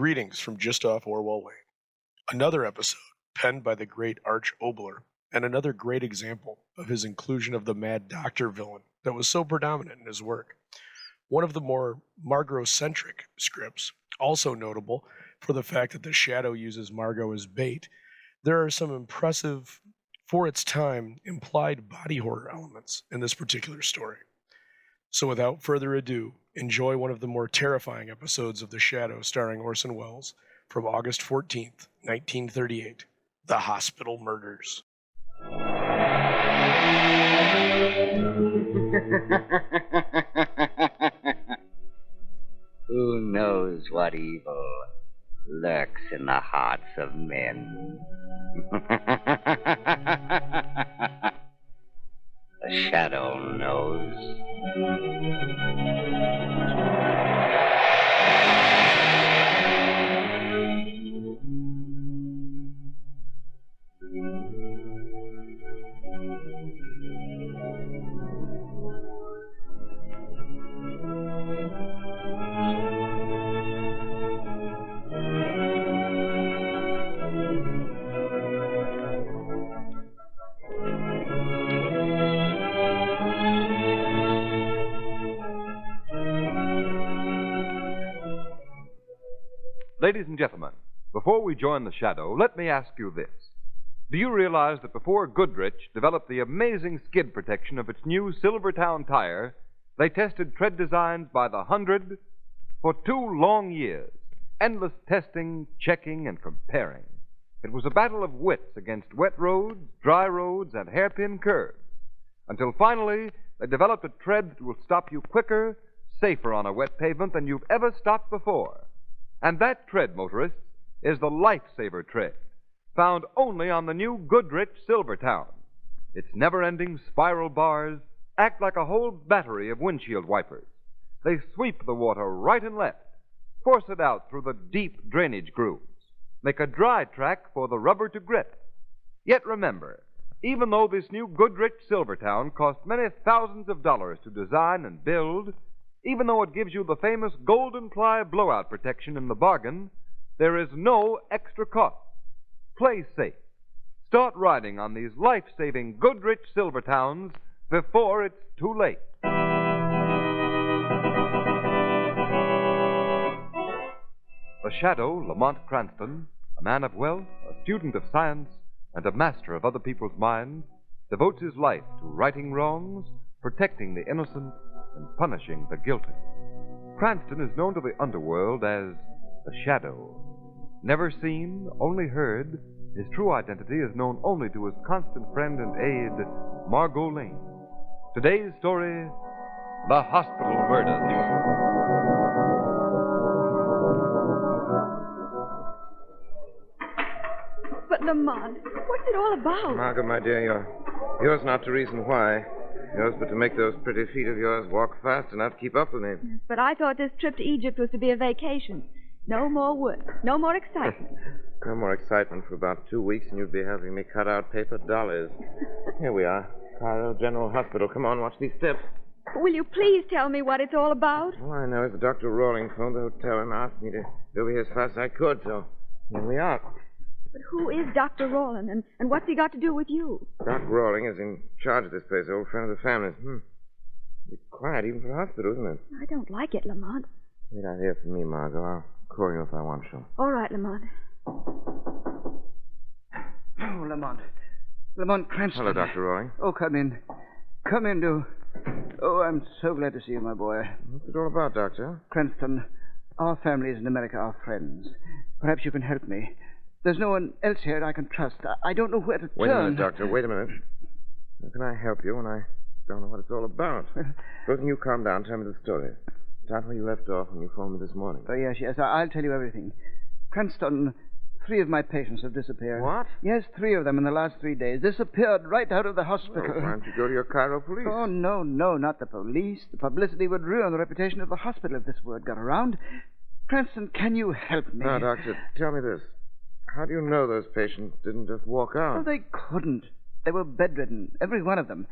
Greetings from just off Orwell Lane. Another episode penned by the great Arch Obler, and another great example of his inclusion of the Mad Doctor villain that was so predominant in his work. One of the more Margot-centric scripts, also notable for the fact that the Shadow uses Margot as bait. There are some impressive, for its time, implied body horror elements in this particular story. So without further ado, enjoy one of the more terrifying episodes of The Shadow starring Orson Welles from August 14th, 1938, The Hospital Murders. Who knows what evil lurks in the hearts of men? The Shadow knows. Ladies and gentlemen, before we join the Shadow, let me ask you this. Do you realize that before Goodrich developed the amazing skid protection of its new Silvertown tire, they tested tread designs by the hundred for 2 long years, endless testing, checking, and comparing. It was a battle of wits against wet roads, dry roads, and hairpin curves, until finally they developed a tread that will stop you quicker, safer on a wet pavement than you've ever stopped before. And that tread, motorists, is the Lifesaver tread, found only on the new Goodrich Silvertown. Its never-ending spiral bars act like a whole battery of windshield wipers. They sweep the water right and left, force it out through the deep drainage grooves, make a dry track for the rubber to grip. Yet remember, even though this new Goodrich Silvertown cost many thousands of dollars to design and build, even though it gives you the famous Golden Ply blowout protection in the bargain, there is no extra cost. Play safe. Start riding on these life-saving Goodrich Silvertowns before it's too late. The Shadow, Lamont Cranston, a man of wealth, a student of science, and a master of other people's minds, devotes his life to righting wrongs, protecting the innocent, and punishing the guilty. Cranston is known to the underworld as the Shadow. Never seen, only heard, his true identity is known only to his constant friend and aide, Margot Lane. Today's story, The Hospital Murders. But, Lamont, what's it all about? Margot, my dear, yours not to reason why. Yours but to make those pretty feet of yours walk fast enough to keep up with me. But I thought this trip to Egypt was to be a vacation. No more work. No more excitement. No more excitement for about 2 weeks, and you'd be having me cut out paper dollars. Here we are. Cairo General Hospital. Come on, watch these steps. Will you please tell me what it's all about? All I know is that Dr. Rawling phoned the hotel and asked me to get over here as fast as I could, so here we are. But who is Dr. Rawlin, and what's he got to do with you? Doc Rawling is in charge of this place, old friend of the family's. It's quiet even for the hospital, isn't it? I don't like it, Lamont. Wait out here for me, Margot. I'll call you if I want to. All right, Lamont. Oh, Lamont. Lamont Cranston. Hello, Dr. Rawling. Oh, come in. Come in, do. Oh, I'm so glad to see you, my boy. What's it all about, Doctor? Cranston, our families in America are friends. Perhaps you can help me. There's no one else here I can trust. I don't know where to turn. Wait a minute, Doctor. Wait a minute. How can I help you when I don't know what it's all about? Supposing you calm down, tell me the story. Start where you left off when you phoned me this morning. Oh, yes. I'll tell you everything. Cranston, 3 of my patients have disappeared. What? Yes, 3 of them in the last 3 days. Disappeared right out of the hospital. Well, why don't you go to your Cairo police? Oh, no, not the police. The publicity would ruin the reputation of the hospital if this word got around. Cranston, can you help me? Now, Doctor, tell me this. How do you know those patients didn't just walk out? Oh, they couldn't. They were bedridden, every one of them.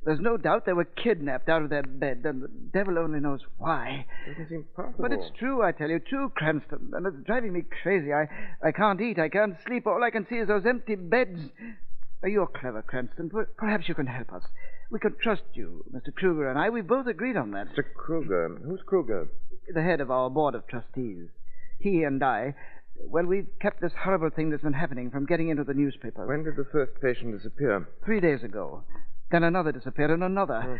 There's no doubt they were kidnapped out of their bed, and the devil only knows why. It doesn't seem possible. But it's true, I tell you, true, Cranston, and it's driving me crazy. I can't eat, I can't sleep. All I can see is those empty beds. You're clever, Cranston. Perhaps you can help us. We can trust you, Mr. Kruger and I. We both agreed on that. Mr. Kruger. Who's Kruger? The head of our board of trustees. He and I, well, we've kept this horrible thing that's been happening from getting into the newspapers. When did the first patient disappear? 3 days ago. Then another disappeared, and another.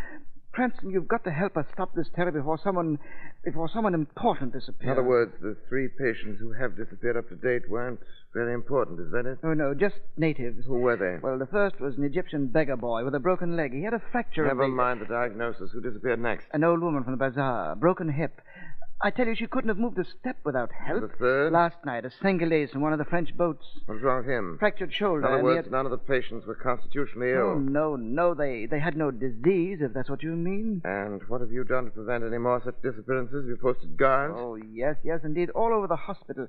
Cranston, you've got to help us stop this terror before someone important disappears. In other words, the 3 patients who have disappeared up to date weren't very important, is that it? Oh, no, just natives. Who were they? Well, the first was an Egyptian beggar boy with a broken leg. He had a fracture. Never mind the diagnosis. Who disappeared next? An old woman from the bazaar, broken hip. I tell you, she couldn't have moved a step without help. The third? Last night, a Senegalese from one of the French boats. What's wrong with him? Fractured shoulder. In other and words, none of the patients were constitutionally ill. Oh, no. They had no disease, if that's what you mean. And what have you done to prevent any more such disappearances? Have you posted guards? Oh, yes, indeed, all over the hospital.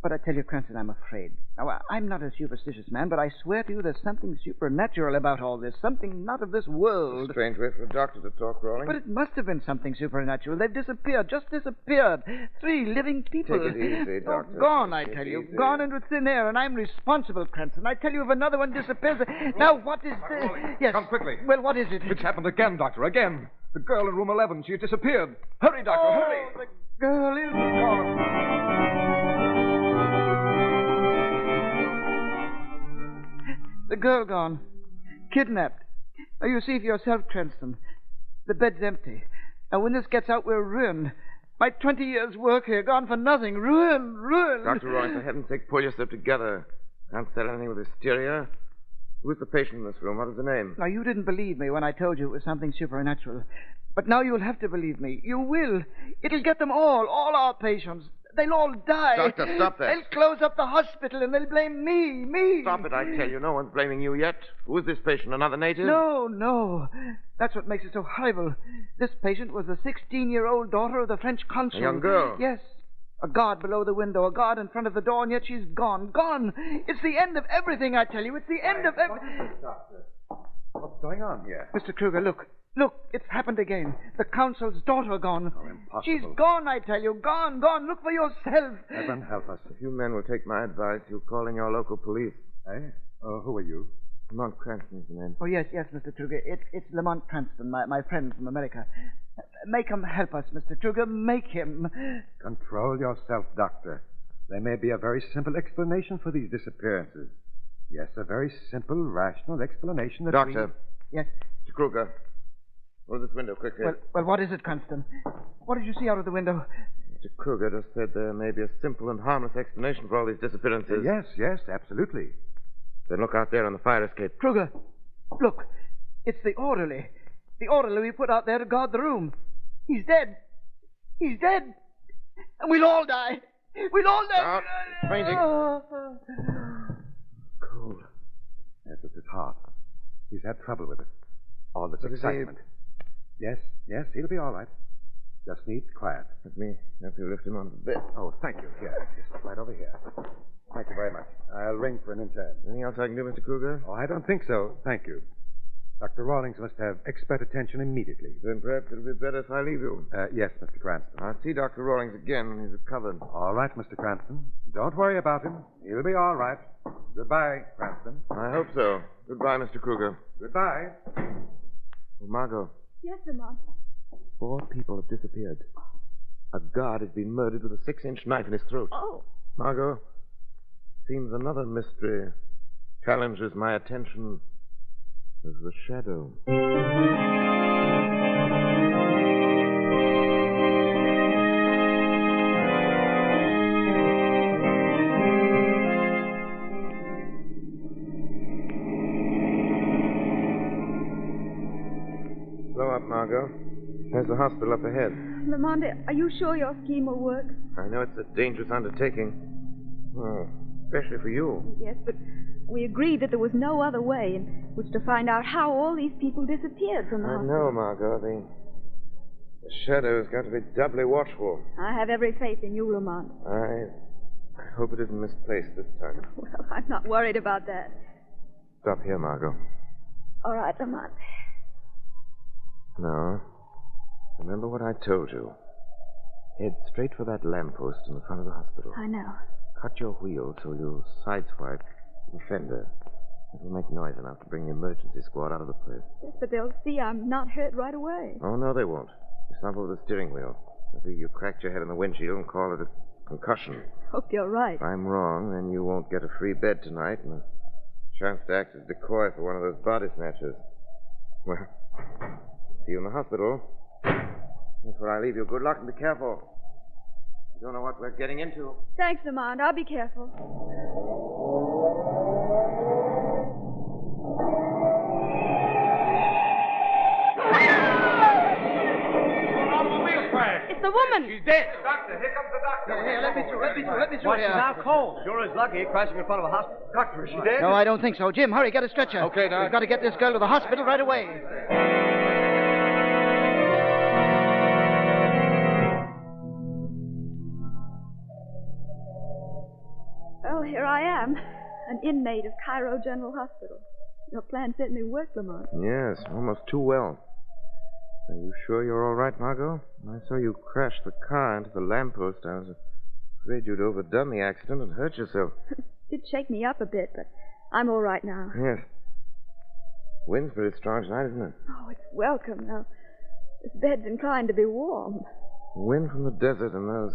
But I tell you, Cranston, I'm afraid. Now, I'm not a superstitious man, but I swear to you there's something supernatural about all this. Something not of this world. A strange way for a doctor to talk, Rawlings. But it must have been something supernatural. They've disappeared, just disappeared. 3 living people. Take it easy, Doctor. Oh, gone, I Take it tell you. easy. Gone into thin air, and I'm responsible, Cranston. I tell you, if another one disappears... Now, what is this? Yes. Come quickly. Well, what is it? It's happened again, Doctor, again. The girl in room 11, she disappeared. Hurry, Doctor, hurry. The girl is gone. The girl gone. Kidnapped. Now, you see for yourself, Cranston. The bed's empty. Now, when this gets out, we're ruined. My 20 years' work here gone for nothing. Ruined. Dr. Rawlings, for heaven's sake, pull yourself together. Can't sell anything with hysteria. Who's the patient in this room? What is the name? Now, you didn't believe me when I told you it was something supernatural. But now you'll have to believe me. You will. It'll get them all our patients. They'll all die. Doctor, stop that. They'll close up the hospital and they'll blame me. Stop it, I tell you. No one's blaming you yet. Who is this patient? Another native? No. That's what makes it so horrible. This patient was the 16-year-old daughter of the French consul. A young girl? Yes. A guard below the window, a guard in front of the door, and yet she's gone. Gone. It's the end of everything, I tell you. It's the end of everything. Doctor? What's going on here? Mr. Kruger, look. Look, it's happened again. The consul's daughter gone. Oh, impossible. She's gone, I tell you. Gone. Look for yourself. Heaven help us. If you men will take my advice, you'll call in your local police. Eh? Who are you? Lamont Cranston is the name. Oh, yes, Mr. Kruger. It's Lamont Cranston, my friend from America. Make him help us, Mr. Kruger. Make him. Control yourself, Doctor. There may be a very simple explanation for these disappearances. Yes, a very simple, rational explanation that Doctor. Yes. Mr. Kruger. Roll this window quickly. Well, what is it, Cranston? What did you see out of the window? Mr. Kruger just said there may be a simple and harmless explanation for all these disappearances. Yes, absolutely. Then look out there on the fire escape. Kruger, look. It's the orderly. The orderly we put out there to guard the room. He's dead. And we'll all die. Out. Fainting. Cold. Yes, it's his heart. He's had trouble with it. All this But is he- excitement. Yes, he'll be all right. Just needs quiet. Let me help you lift him onto the bed. Oh, thank you. Here, just right over here. Thank you very much. I'll ring for an intern. Anything else I can do, Mr. Kruger? Oh, I don't think so. Thank you. Dr. Rawlings must have expert attention immediately. Then perhaps it'll be better if I leave you. Yes, Mr. Cranston. I'll see Dr. Rawlings again when he's recovered. All right, Mr. Cranston. Don't worry about him. He'll be all right. Goodbye, Cranston. I hope so. Goodbye, Mr. Kruger. Goodbye. Oh, Margot, Yes, Lamont. 4 people have disappeared. A guard has been murdered with a 6-inch knife in his throat. Oh, Margot, seems another mystery challenges my attention as the shadow. Slow up, Margot. There's the hospital up ahead. Lamont, are you sure your scheme will work? I know it's a dangerous undertaking. Oh, especially for you. Yes, but we agreed that there was no other way in which to find out how all these people disappeared from the I hospital. know, Margot. The shadow's got to be doubly watchful. I have every faith in you, Lamont. I hope it isn't misplaced this time. Well, I'm not worried about that. Stop here, Margot. All right, Lamont. No. Remember what I told you. Head straight for that lamppost in the front of the hospital. I know. Cut your wheel so you'll sideswipe the fender. It will make noise enough to bring the emergency squad out of the place. Yes, but they'll see I'm not hurt right away. Oh, no, they won't. You stumble with the steering wheel. They'll think you cracked your head in the windshield and call it a concussion. Hope you're right. If I'm wrong, then you won't get a free bed tonight and a chance to act as decoy for one of those body snatchers. Well, see you in the hospital. That's where I leave you. Good luck and be careful. You don't know what we're getting into. Thanks, Lamont. I'll be careful. It's the woman. She's dead. Doctor, here comes the doctor. Here, let me through Why, here. she's out cold. Sure is lucky, crashing in front of a hospital. Doctor, is she dead? No, I don't think so. Jim, hurry, get a stretcher. Okay, Doc. We've got to get this girl to the hospital right away. Well, here I am, an inmate of Cairo General Hospital. Your plan certainly worked, Lamont. Yes, almost too well. Are you sure you're all right, Margot? I saw you crash the car into the lamppost. I was afraid you'd overdone the accident and hurt yourself. It did shake me up a bit, but I'm all right now. Yes. Wind's pretty strong tonight, isn't it? Oh, it's welcome. Now, this bed's inclined to be warm. Wind from the desert and those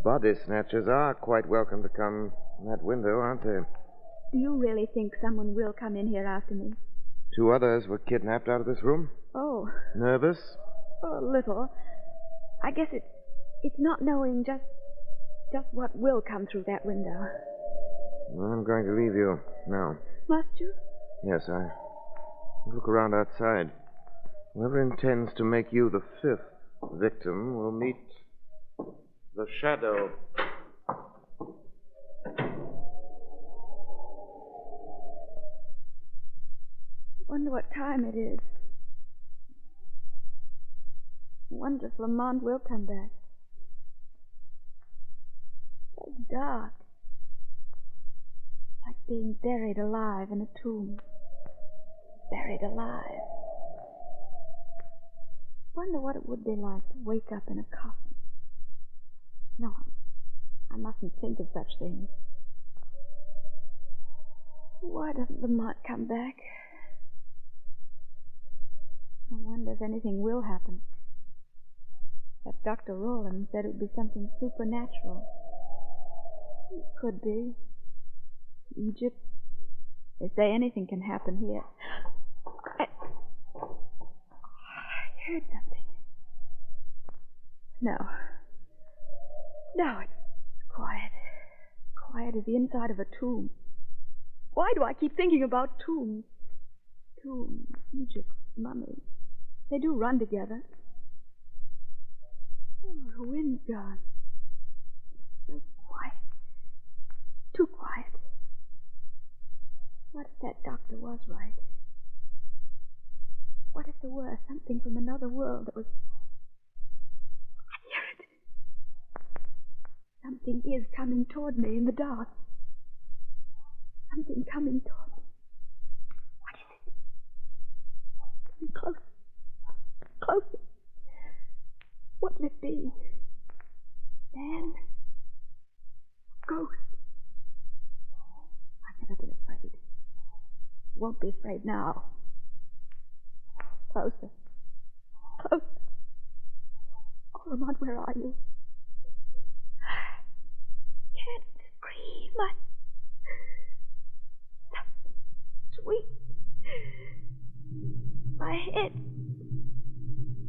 body snatchers are quite welcome to come in that window, aren't they? Do you really think someone will come in here after me? 2 others were kidnapped out of this room. Oh, Nervous? a little. I guess it's not knowing just what will come through that window. Well, I'm going to leave you now. Must you? Yes, I look around outside. Whoever intends to make you the 5th victim will meet the shadow. Wonder what time it is. Wonder if Lamont will come back. So dark. Like being buried alive in a tomb. Buried alive. Wonder what it would be like to wake up in a coffin. No, I mustn't think of such things. Why doesn't Lamont come back? I wonder if anything will happen. That Dr. Rowland said it would be something supernatural. It could be. Egypt. They say anything can happen here. I heard something. No. No, it's quiet. Quiet as the inside of a tomb. Why do I keep thinking about tombs? Tombs, Egypt, mummies. They do run together. Oh, the wind's gone. So quiet. Too quiet. What if that doctor was right? What if there were something from another world that was... I hear it. Something is coming toward me in the dark. Something coming toward me. What is it? Coming closer. Closer. What will it be? Man? Ghost? I've never been afraid. Won't be afraid now. Closer. Closer. Oh, Lamont, where are you? Can't scream. Sweet. My head.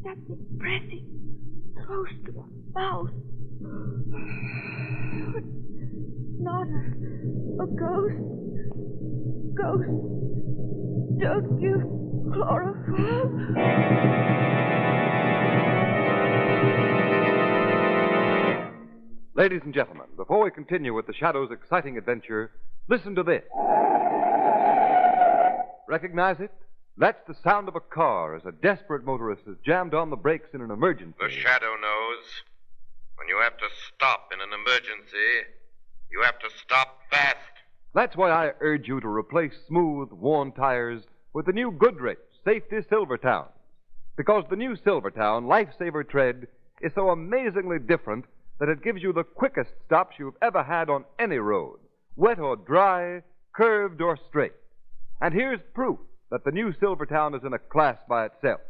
Something pressing close to the mouth. Not a ghost. Ghost. Don't give chloroform. Ladies and gentlemen, before we continue with the Shadow's exciting adventure, listen to this. Recognize it? That's the sound of a car as a desperate motorist has jammed on the brakes in an emergency. The shadow knows. When you have to stop in an emergency, you have to stop fast. That's why I urge you to replace smooth, worn tires with the new Goodrich Safety Silvertown. Because the new Silvertown Lifesaver tread is so amazingly different that it gives you the quickest stops you've ever had on any road, wet or dry, curved or straight. And here's proof that the new Silvertown is in a class by itself.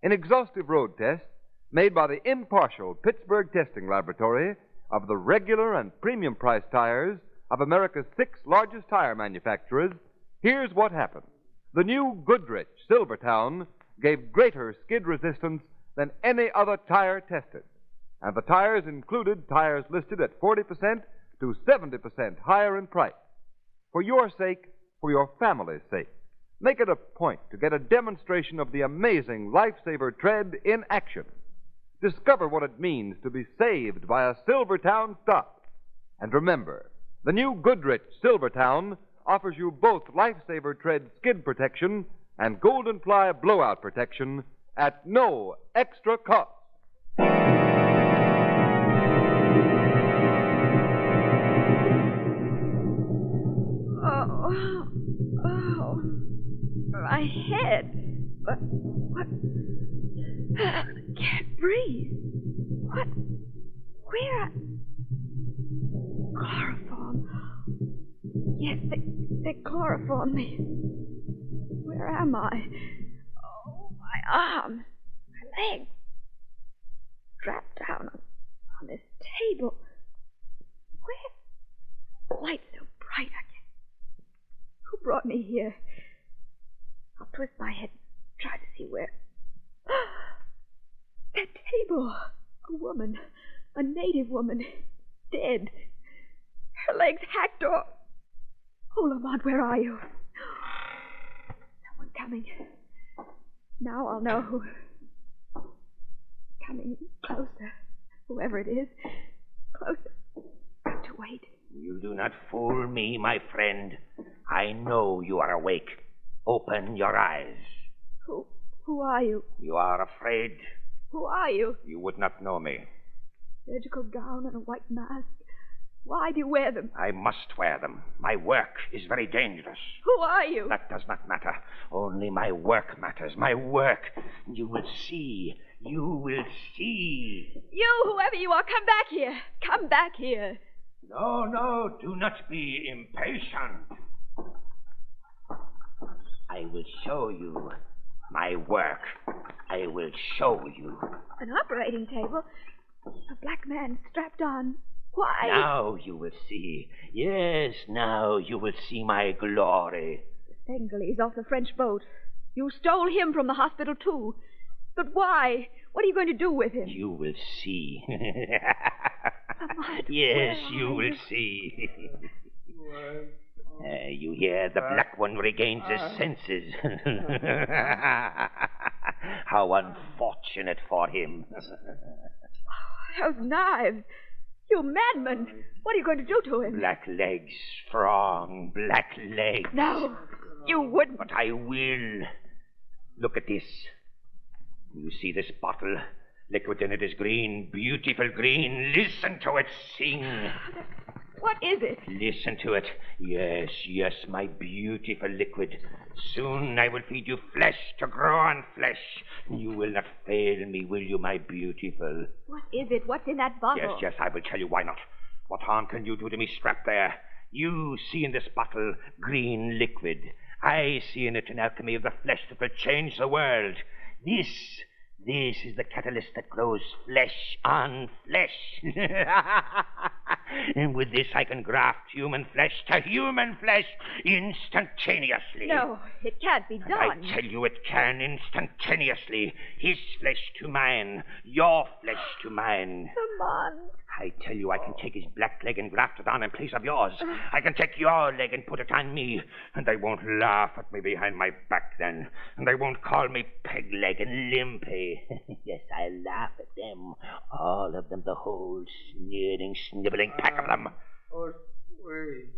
An exhaustive road test made by the impartial Pittsburgh Testing Laboratory of the regular and premium price tires of America's 6 largest tire manufacturers, here's what happened. The new Goodrich Silvertown gave greater skid resistance than any other tire tested. And the tires included tires listed at 40% to 70% higher in price. For your sake, for your family's sake, make it a point to get a demonstration of the amazing Lifesaver tread in action. Discover what it means to be saved by a Silvertown stop. And remember, the new Goodrich Silvertown offers you both Lifesaver tread skid protection and Golden Ply blowout protection at no extra cost. Oh, my head. What? I can't breathe. What? Where? Chloroform. Yes, they chloroformed me. Where am I? Oh, my arms, my legs. Strapped down on this table. Where? The light's so bright I can't. Who brought me here? I'll twist my head and try to see where. That table. A woman. A native woman. Dead. Her legs hacked off. Oh, Lamont, where are you? Someone coming. Now I'll know who. Coming closer. Whoever it is. Closer. Got to wait. You do not fool me, my friend. I know you are awake. Open your eyes. Who are you? You are afraid? Who are you? You would not know me. Surgical gown and a white mask. Why do you wear them? I must wear them. My work is very dangerous. Who are you? That does not matter. Only my work matters. My work. You will see. You will see. You, whoever you are, come back here. Come back here. No, do not be impatient. I will show you my work. I will show you. An operating table? A black man strapped on. Why? Now you will see. Yes, now you will see my glory. The Bengalese off the French boat. You stole him from the hospital, too. But why? What are you going to do with him? You will see. Lamont, yes, you will see. You hear the black one regains his senses. How unfortunate for him. Those knives. You madman. What are you going to do to him? Black legs, strong black legs. No, you wouldn't. But I will. Look at this. You see this bottle? Liquid in it is green, beautiful green. Listen to it sing. What is it? Listen to it. Yes, my beautiful liquid. Soon I will feed you flesh to grow on flesh. You will not fail me, will you, my beautiful? What is it? What's in that bottle? Yes, I will tell you. Why not? What harm can you do to me strapped there? You see in this bottle green liquid. I see in it an alchemy of the flesh that will change the world. This is the catalyst that grows flesh on flesh. And with this I can graft human flesh to human flesh instantaneously. No, it can't be done. I tell you it can instantaneously. His flesh to mine, your flesh to mine. Lamont. I tell you, I can take his black leg and graft it on in place of yours. I can take your leg and put it on me. And they won't laugh at me behind my back then. And they won't call me peg leg and limpy. Yes, I laugh at them. All of them, the whole sneering, sniveling pack of them. Oh, wait.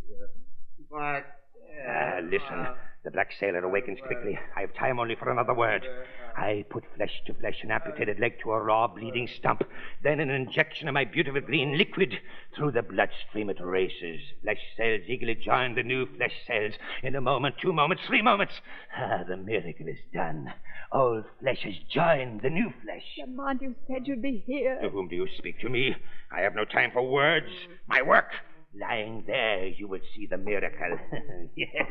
But... Listen. The black sailor awakens quickly. I have time only for another word. I put flesh to flesh, an amputated leg to a raw, bleeding stump. Then an injection of my beautiful green liquid. Through the bloodstream it races. Flesh cells eagerly join the new flesh cells. In a moment, 2 moments, 3 moments. The miracle is done. Old flesh has joined the new flesh. Lamont, you said you'd be here. To whom do you speak? To me? I have no time for words. My work. Lying there, you will see the miracle. Yes,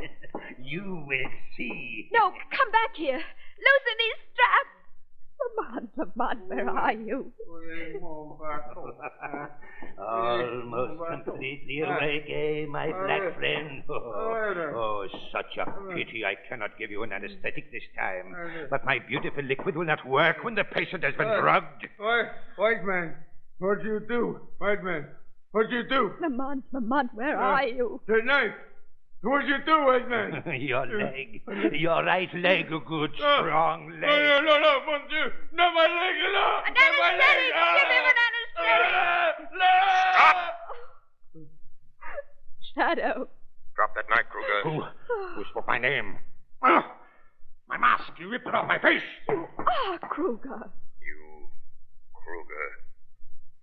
you will see. No, come back here. Loosen these straps. Lamont, where are you? Almost completely awake, eh, my black friend? Oh, such a pity I cannot give you an anesthetic this time. But my beautiful liquid will not work when the patient has been drugged. White man, what'd you do? White man, what'd you do? Lamont, where are you? The knife. What'd you do, white man? Your leg. Your right leg, a good, strong leg. No, monsieur. Not my leg, no. An anesthetic! Give him an anesthetic! Stop! Shadow. Drop that knife, Kruger. Who spoke my name? My mask. You ripped it off my face. You are Kruger. You, Kruger.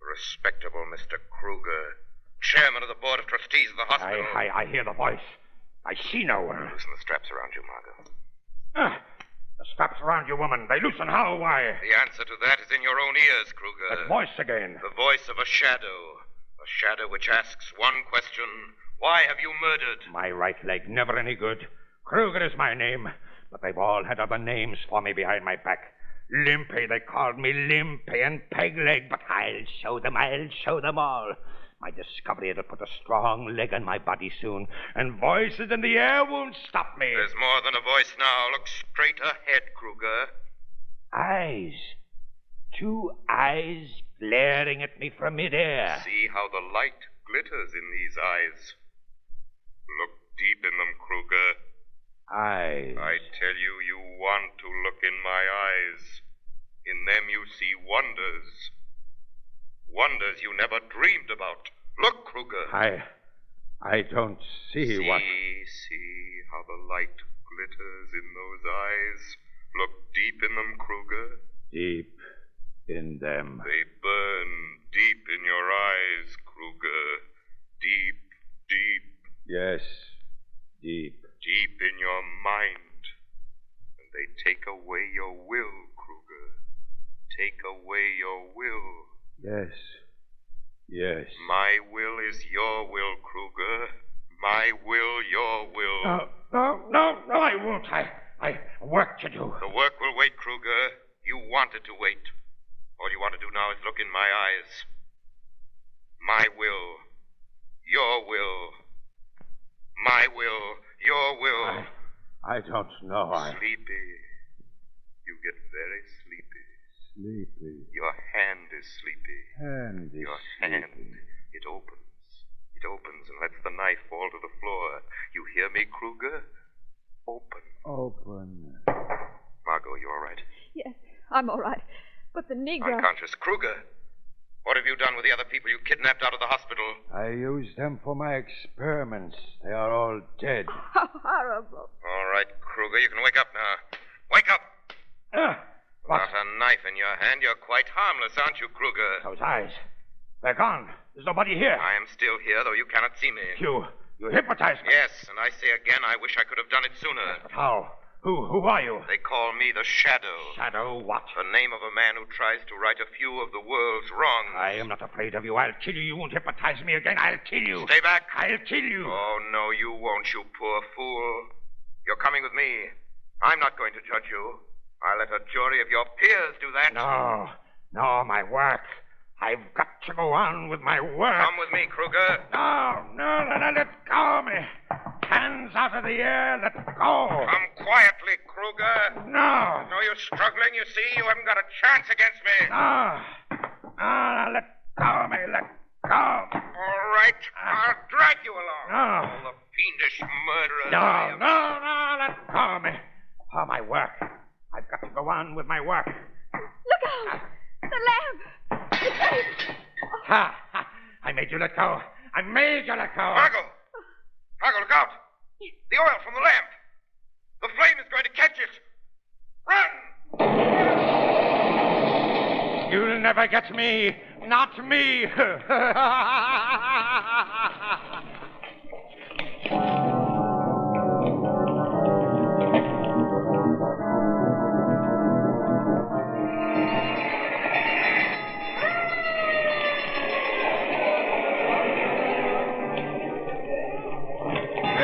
Respectable Mr. Kruger. Chairman of the Board of Trustees of the hospital. I hear the voice. I see no one. Loosen the straps around you, Margot. The straps around you, woman. They loosen how? Why? The answer to that is in your own ears, Kruger. That voice again. The voice of a shadow. A shadow which asks one question. Why have you murdered? My right leg, never any good. Kruger is my name. But they've all had other names for me behind my back. Limpy, they called me Limpy and Pegleg. But I'll show them all. My discovery will put a strong leg on my body soon, and voices in the air won't stop me. There's more than a voice now. Look straight ahead, Kruger. Eyes. 2 eyes glaring at me from midair. See how the light glitters in these eyes. Look deep in them, Kruger. Eyes. I tell you, you want to look in my eyes. In them you see wonders. Wonders you never dreamed about. Look, Kruger. I don't see what... See how the light glitters in those eyes. Look deep in them, Kruger. Deep in them. They burn deep in your eyes, Kruger. Deep, deep. Yes, deep. Deep in your mind. And they take away your will, Kruger. Take away your will. Yes. My will is your will, Kruger. My will, your will. No, I won't. I work to do. The work will wait, Kruger. You wanted to wait. All you want to do now is look in my eyes. My will, your will. My will, your will. I don't know. Sleepy. You get very sleepy. Sleepy. Your hand is sleepy. Hand is Your sleepy. hand. It opens. It opens and lets the knife fall to the floor. You hear me, Kruger? Open. Margot, you all right? Yes, I'm all right. But the Negro... Unconscious. Kruger, what have you done with the other people you kidnapped out of the hospital? I used them for my experiments. They are all dead. How horrible. All right, Kruger, you can wake up now. Wake up! Without a knife in your hand, you're quite harmless, aren't you, Kruger? Those eyes. They're gone. There's nobody here. I am still here, though you cannot see me. You hypnotized me. Yes, and I say again, I wish I could have done it sooner. But how? Who are you? They call me the Shadow. Shadow what? The name of a man who tries to right a few of the world's wrongs. I am not afraid of you. I'll kill you. You won't hypnotize me again. I'll kill you. Stay back. I'll kill you. Oh, no, you won't, you poor fool. You're coming with me. I'm not going to judge you. I'll let a jury of your peers do that. No, my work. I've got to go on with my work. Come with me, Kruger. No, let go of me. Hands out of the air, let go. Come quietly, Kruger. No. No, you're struggling, you see. You haven't got a chance against me. No, let go of me, let go. All right, I'll drag you along. No. Oh, the fiendish murderer. No, let go of me. Oh, my work. I've got to go on with my work. Look out! The lamp! I made you let go. I made you let go. Margot, look out. The oil from the lamp. The flame is going to catch it! Run! You'll never get me. Not me. Is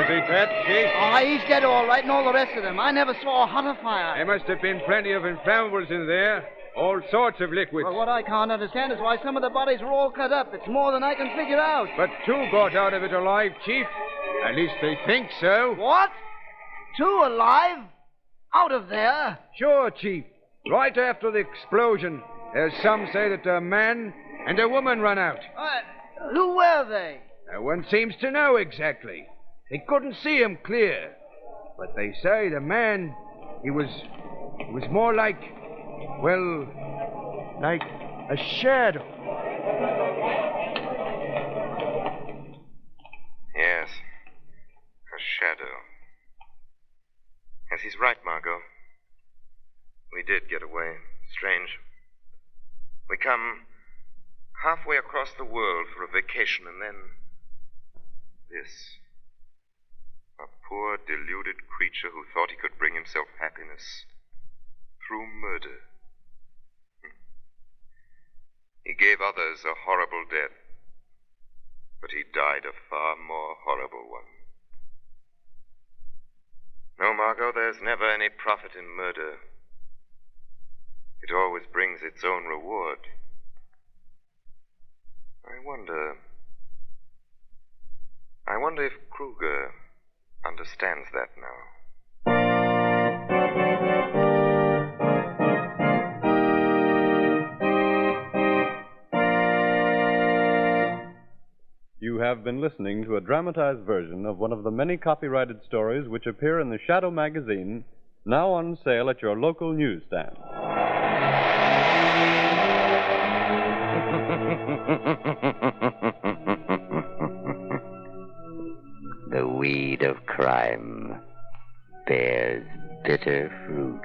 he dead, Chief? Oh, he's dead all right, and all the rest of them. I never saw a hotter fire. There must have been plenty of inflammables in there. All sorts of liquids. Well, what I can't understand is why some of the bodies were all cut up. It's more than I can figure out. But 2 got out of it alive, Chief. At least they think so. What? 2 alive? Out of there? Sure, Chief. Right after the explosion, some say that a man and a woman run out. Who were they? No one seems to know exactly. They couldn't see him clear. But they say the man, he was more like, well, like a shadow. Yes. A shadow. Yes, he's right, Margot. We did get away. Strange. We come halfway across the world for a vacation, and then this. A poor, deluded creature who thought he could bring himself happiness through murder. He gave others a horrible death, but he died a far more horrible one. No, Margot, there's never any profit in murder. It always brings its own reward. I wonder if Kruger understands that now. You have been listening to a dramatized version of one of the many copyrighted stories which appear in the Shadow magazine, now on sale at your local newsstand. The weed of crime bears bitter fruit.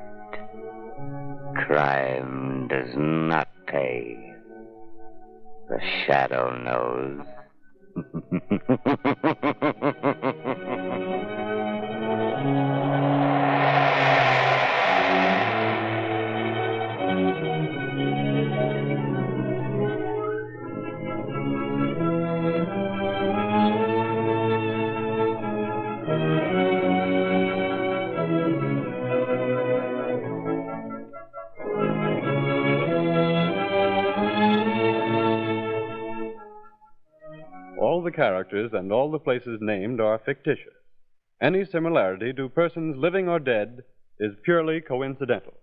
Crime does not pay. The shadow knows. All the characters and all the places named are fictitious. Any similarity to persons living or dead is purely coincidental.